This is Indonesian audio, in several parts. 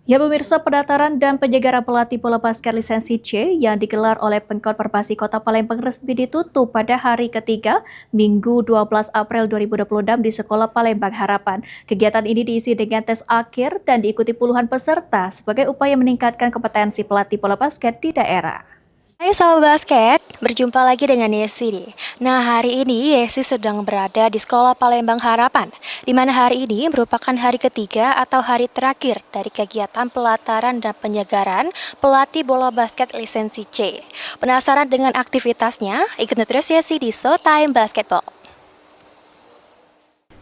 Ya pemirsa, pendaftaran dan penyegaran pelatih bola basket lisensi C yang digelar oleh Pemkot Perbasi Kota Palembang resmi ditutup pada hari ketiga, Minggu 12 April 2026 di Sekolah Palembang Harapan. Kegiatan ini diisi dengan tes akhir dan diikuti puluhan peserta sebagai upaya meningkatkan kompetensi pelatih bola basket di daerah. Hai sahabat basket, berjumpa lagi dengan Yesi nih. Nah, hari ini Yesi sedang berada di Sekolah Palembang Harapan, di mana hari ini merupakan hari ketiga atau hari terakhir dari kegiatan pelataran dan penyegaran pelatih bola basket lisensi C. Penasaran dengan aktivitasnya? Ikuti terus Yesi di Showtime Basketball.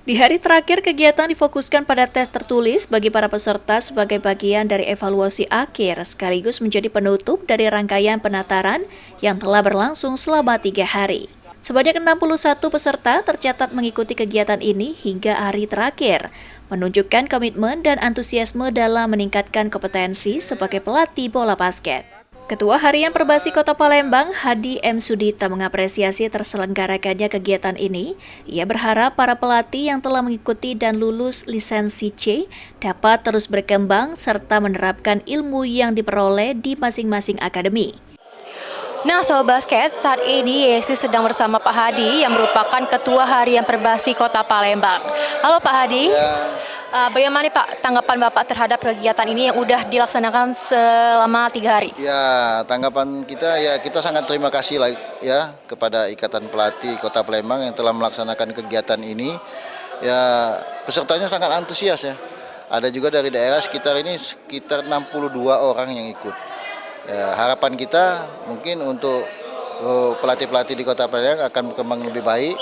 Di hari terakhir, kegiatan difokuskan pada tes tertulis bagi para peserta sebagai bagian dari evaluasi akhir, sekaligus menjadi penutup dari rangkaian penataran yang telah berlangsung selama 3 hari. Sebanyak 61 peserta tercatat mengikuti kegiatan ini hingga hari terakhir, menunjukkan komitmen dan antusiasme dalam meningkatkan kompetensi sebagai pelatih bola basket. Ketua Harian Perbasi Kota Palembang, Hadi M. Sudita, mengapresiasi terselenggarakannya kegiatan ini. Ia berharap para pelatih yang telah mengikuti dan lulus lisensi C dapat terus berkembang serta menerapkan ilmu yang diperoleh di masing-masing akademi. Nah, Sobat Basket, saat ini Yesi sedang bersama Pak Hadi yang merupakan Ketua Harian Perbasi Kota Palembang. Halo Pak Hadi. Bagaimana Pak tanggapan Bapak terhadap kegiatan ini yang udah dilaksanakan selama 3 hari? Ya, tanggapan kita ya kita sangat terima kasih lah ya kepada Ikatan Pelatih Kota Palembang yang telah melaksanakan kegiatan ini. Ya, pesertanya sangat antusias ya. Ada juga dari daerah sekitar 62 orang yang ikut. Ya, harapan kita mungkin untuk pelatih-pelatih di Kota Palembang akan berkembang lebih baik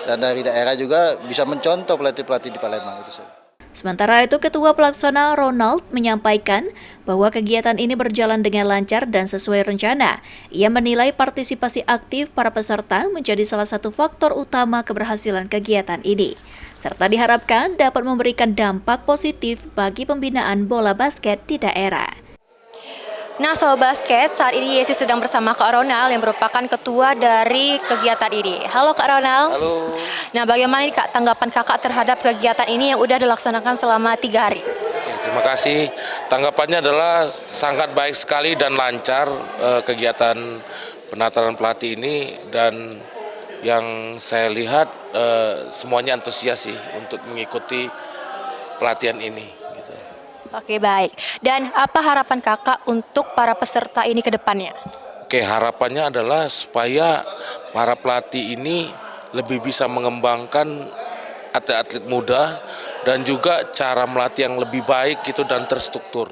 dan dari daerah juga bisa mencontoh pelatih-pelatih di Palembang itu saja. Sementara itu, Ketua Pelaksana Ronald menyampaikan bahwa kegiatan ini berjalan dengan lancar dan sesuai rencana. Ia menilai partisipasi aktif para peserta menjadi salah satu faktor utama keberhasilan kegiatan ini, serta diharapkan dapat memberikan dampak positif bagi pembinaan bola basket di daerah. Nah, Sobat Basket, saat ini Yesi sedang bersama Kak Ronald yang merupakan ketua dari kegiatan ini. Halo Kak Ronald. Halo. Nah, bagaimana nih Kak tanggapan Kakak terhadap kegiatan ini yang udah dilaksanakan selama 3 hari? Terima kasih. Tanggapannya adalah sangat baik sekali dan lancar kegiatan penataran pelatih ini, dan yang saya lihat semuanya antusias sih untuk mengikuti pelatihan ini. Oke, baik. Dan apa harapan Kakak untuk para peserta ini ke depannya? Oke, harapannya adalah supaya para pelatih ini lebih bisa mengembangkan atlet-atlet muda dan juga cara melatih yang lebih baik gitu dan terstruktur.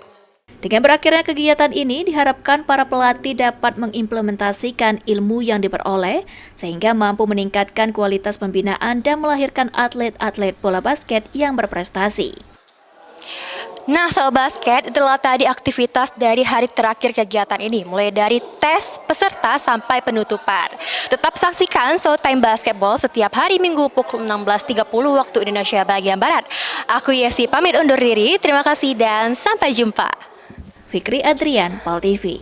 Dengan berakhirnya kegiatan ini, diharapkan para pelatih dapat mengimplementasikan ilmu yang diperoleh sehingga mampu meningkatkan kualitas pembinaan dan melahirkan atlet-atlet bola basket yang berprestasi. Nah, Sobat Basket, itulah tadi aktivitas dari hari terakhir kegiatan ini, mulai dari tes peserta sampai penutupan. Tetap saksikan Showtime Basketball setiap hari Minggu pukul 16.30 waktu Indonesia bagian Barat. Aku Yesi pamit undur diri, terima kasih dan sampai jumpa. Fikri Adrian, PAL TV.